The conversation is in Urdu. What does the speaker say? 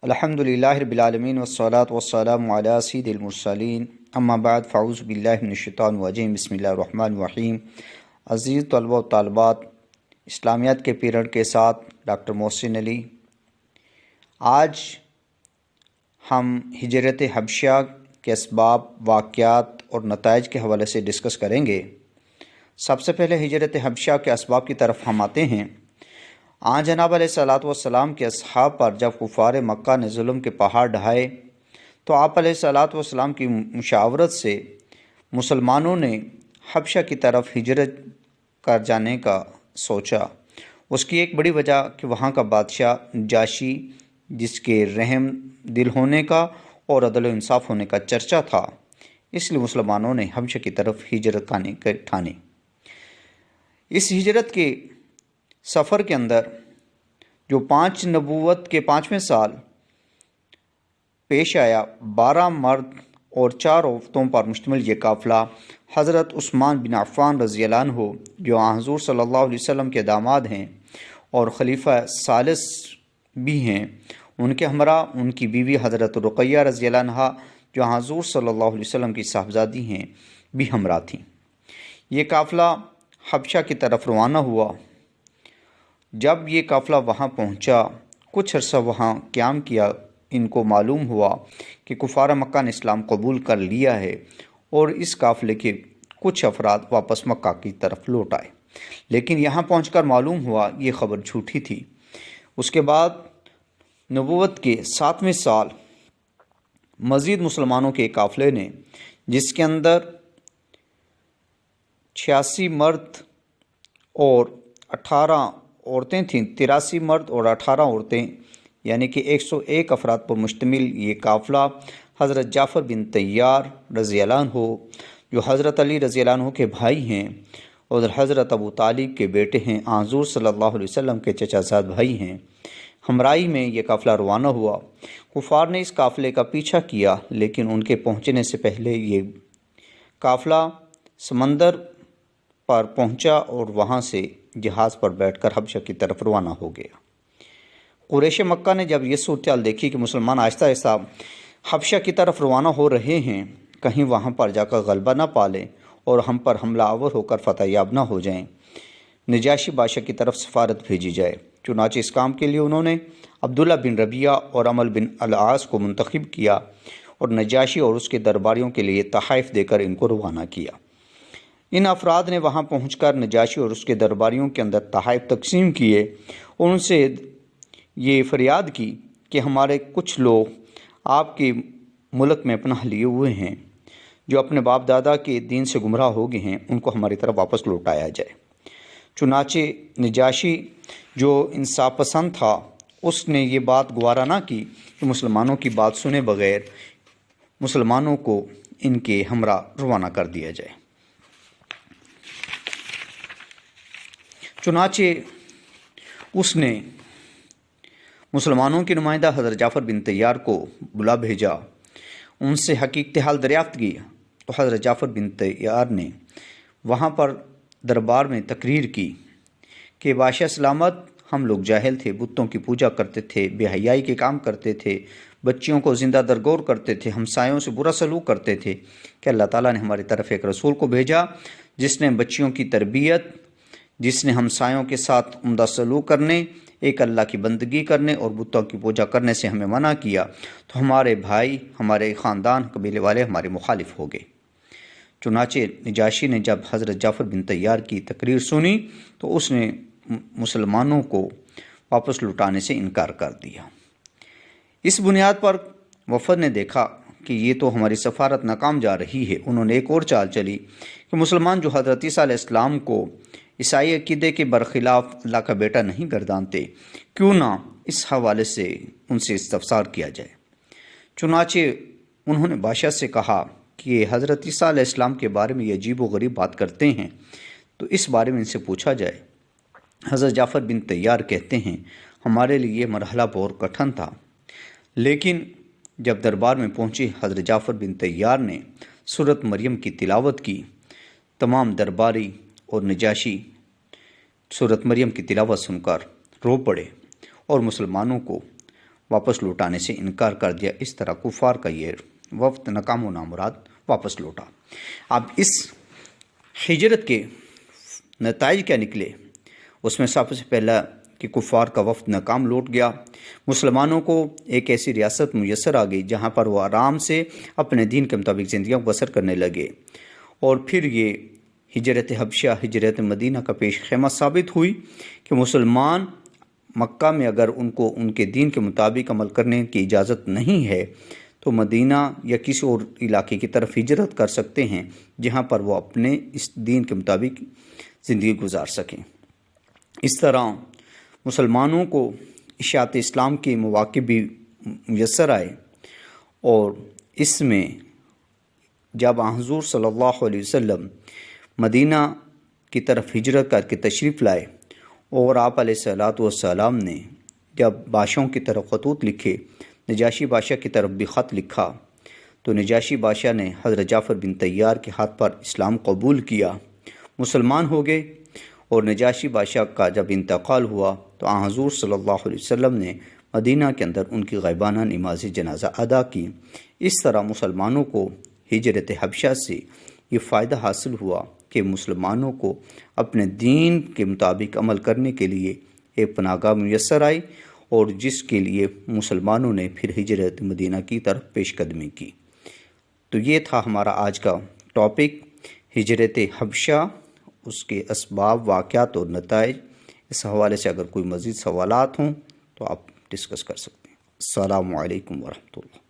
الحمدللہ رب العالمین والصلاة والسلام علی سید المرسلین اما بعد فاعوذ باللہ من الشیطان الرجیم بسم اللہ الرحمن الرحیم۔ عزیز طلبہ و طالبات، اسلامیات کے پیریڈ کے ساتھ ڈاکٹر محسن علی۔ آج ہم ہجرت حبشہ کے اسباب، واقعات اور نتائج کے حوالے سے ڈسکس کریں گے۔ سب سے پہلے ہجرت حبشہ کے اسباب کی طرف ہم آتے ہیں۔ جناب علیہ الصلاۃ والسلام کے اصحاب پر جب کفار مکہ نے ظلم کے پہاڑ ڈھائے تو آپ علیہ الصلاۃ والسلام کی مشاورت سے مسلمانوں نے حبشہ کی طرف ہجرت کر جانے کا سوچا۔ اس کی ایک بڑی وجہ کہ وہاں کا بادشاہ نجاشی، جس کے رحم دل ہونے کا اور عدل و انصاف ہونے کا چرچا تھا، اس لیے مسلمانوں نے حبشہ کی طرف ہجرت ٹھانی۔ اس ہجرت کے سفر کے اندر جو 5 نبوت کے 5ویں سال پیش آیا، 12 مرد اور 4 عورتوں پر مشتمل یہ قافلہ حضرت عثمان بن عفان رضی اللہ عنہ، جو حضور صلی اللہ علیہ وسلم کے داماد ہیں اور خلیفہ ثالث بھی ہیں، ان کے ہمراہ ان کی بیوی حضرت رقیہ رضی اللہ عنہا، جو حضور صلی اللہ علیہ وسلم کی صاحبزادی ہیں، بھی ہمراہ تھیں۔ یہ قافلہ حبشہ کی طرف روانہ ہوا۔ جب یہ قافلہ وہاں پہنچا، کچھ عرصہ وہاں قیام کیا، ان کو معلوم ہوا کہ کفار مکہ نے اسلام قبول کر لیا ہے، اور اس قافلے کے کچھ افراد واپس مکہ کی طرف لوٹ آئے، لیکن یہاں پہنچ کر معلوم ہوا یہ خبر جھوٹی تھی۔ اس کے بعد نبوت کے 7ویں سال مزید مسلمانوں کے قافلے نے، جس کے اندر 86 مرد اور 18 عورتیں تھیں، 83 مرد اور 18 عورتیں، یعنی کہ 101 افراد پر مشتمل یہ قافلہ حضرت جعفر بن طیار رضی اللہ عنہ، جو حضرت علی رضی اللہ عنہ کے بھائی ہیں اور حضرت ابو طالب کے بیٹے ہیں، حضور صلی اللہ علیہ وسلم کے چچا زاد بھائی ہیں، ہمراہی میں یہ قافلہ روانہ ہوا۔ کفار نے اس قافلے کا پیچھا کیا، لیکن ان کے پہنچنے سے پہلے یہ قافلہ سمندر پر پہنچا اور وہاں سے جہاز پر بیٹھ کر حبشہ کی طرف روانہ ہو گیا۔ قریش مکہ نے جب یہ صورتحال دیکھی کہ مسلمان آہستہ آہستہ حبشہ کی طرف روانہ ہو رہے ہیں، کہیں وہاں پر جا کر غلبہ نہ پالیں اور ہم پر حملہ آور ہو کر فتح یاب نہ ہو جائیں، نجاشی بادشاہ کی طرف سفارت بھیجی جائے۔ چنانچہ اس کام کے لیے انہوں نے عبداللہ بن ربیعہ اور عمرو بن العاص کو منتخب کیا اور نجاشی اور اس کے درباریوں کے لیے تحائف دے کر ان کو روانہ کیا۔ ان افراد نے وہاں پہنچ کر نجاشی اور اس کے درباریوں کے اندر تحائف تقسیم کیے اور ان سے یہ فریاد کی کہ ہمارے کچھ لوگ آپ کے ملک میں پناہ لیے ہوئے ہیں، جو اپنے باپ دادا کے دین سے گمراہ ہو گئے ہیں، ان کو ہماری طرف واپس لوٹایا جائے۔ چنانچہ نجاشی، جو انصاف پسند تھا، اس نے یہ بات گوارا نہ کی کہ مسلمانوں کی بات سنے بغیر مسلمانوں کو ان کے ہمراہ روانہ کر دیا جائے۔ چنانچہ اس نے مسلمانوں کے نمائندہ حضرت جعفر بن طیار کو بلا بھیجا، ان سے حقیقت حال دریافت کی، تو حضرت جعفر بن طیار نے وہاں پر دربار میں تقریر کی کہ بادشاہ سلامت، ہم لوگ جاہل تھے، بتوں کی پوجا کرتے تھے، بے حیائی کے کام کرتے تھے، بچیوں کو زندہ درگور کرتے تھے، ہمسایوں سے برا سلوک کرتے تھے، کہ اللہ تعالیٰ نے ہماری طرف ایک رسول کو بھیجا جس نے بچیوں کی تربیت، جس نے ہمسایوں کے ساتھ عمدہ سلوک کرنے، ایک اللہ کی بندگی کرنے اور بتوں کی پوجا کرنے سے ہمیں منع کیا، تو ہمارے بھائی، ہمارے خاندان، قبیلے والے ہمارے مخالف ہو گئے۔ چنانچہ نجاشی نے جب حضرت جعفر بن طیار کی تقریر سنی تو اس نے مسلمانوں کو واپس لوٹانے سے انکار کر دیا۔ اس بنیاد پر وفد نے دیکھا کہ یہ تو ہماری سفارت ناکام جا رہی ہے۔ انہوں نے ایک اور چال چلی کہ مسلمان جو حضرت عیسیٰ علیہ السلام کو عیسائی عقیدے کے برخلاف اللہ کا بیٹا نہیں گردانتے، کیوں نہ اس حوالے سے ان سے استفسار کیا جائے۔ چنانچہ انہوں نے بادشاہ سے کہا کہ حضرت عیسیٰ علیہ السلام کے بارے میں یہ عجیب و غریب بات کرتے ہیں، تو اس بارے میں ان سے پوچھا جائے۔ حضرت جعفر بن طیار کہتے ہیں، ہمارے لیے یہ مرحلہ بہت کٹھن تھا، لیکن جب دربار میں پہنچے، حضرت جعفر بن طیار نے سورۃ مریم کی تلاوت کی۔ تمام درباری اور نجاشی سورۃ مریم کی تلاوت سن کر رو پڑے اور مسلمانوں کو واپس لوٹانے سے انکار کر دیا۔ اس طرح کفار کا یہ وفد ناکام و نامراد واپس لوٹا۔ اب اس ہجرت کے نتائج کیا نکلے؟ اس میں سب سے پہلا کہ کفار کا وفد ناکام لوٹ گیا، مسلمانوں کو ایک ایسی ریاست میسر آ گئی جہاں پر وہ آرام سے اپنے دین کے مطابق زندگیاں بسر کرنے لگے، اور پھر یہ ہجرت حبشہ، ہجرت مدینہ کا پیش خیمہ ثابت ہوئی کہ مسلمان مکہ میں اگر ان کو ان کے دین کے مطابق عمل کرنے کی اجازت نہیں ہے تو مدینہ یا کسی اور علاقے کی طرف ہجرت کر سکتے ہیں جہاں پر وہ اپنے اس دین کے مطابق زندگی گزار سکیں۔ اس طرح مسلمانوں کو اشاعت اسلام کے مواقع بھی میسر آئے، اور اس میں جب حضور صلی اللہ علیہ وسلم مدینہ کی طرف ہجرت کر کے تشریف لائے، اور آپ علیہ الصلوۃ والسلام نے جب بادشاہوں کی طرف خطوط لکھے، نجاشی بادشاہ کی طرف بھی خط لکھا، تو نجاشی بادشاہ نے حضرت جعفر بن طیار کے ہاتھ پر اسلام قبول کیا، مسلمان ہو گئے۔ اور نجاشی بادشاہ کا جب انتقال ہوا تو حضور صلی اللہ علیہ وسلم نے مدینہ کے اندر ان کی غیبانہ نماز جنازہ ادا کی۔ اس طرح مسلمانوں کو ہجرت حبشہ سے یہ فائدہ حاصل ہوا کہ مسلمانوں کو اپنے دین کے مطابق عمل کرنے کے لیے ایک پناہ گاہ میسر آئی، اور جس کے لیے مسلمانوں نے پھر ہجرت مدینہ کی طرف پیش قدمی کی۔ تو یہ تھا ہمارا آج کا ٹاپک، ہجرت حبشہ، اس کے اسباب، واقعات اور نتائج۔ اس حوالے سے اگر کوئی مزید سوالات ہوں تو آپ ڈسکس کر سکتے ہیں۔ السلام علیکم ورحمۃ اللہ۔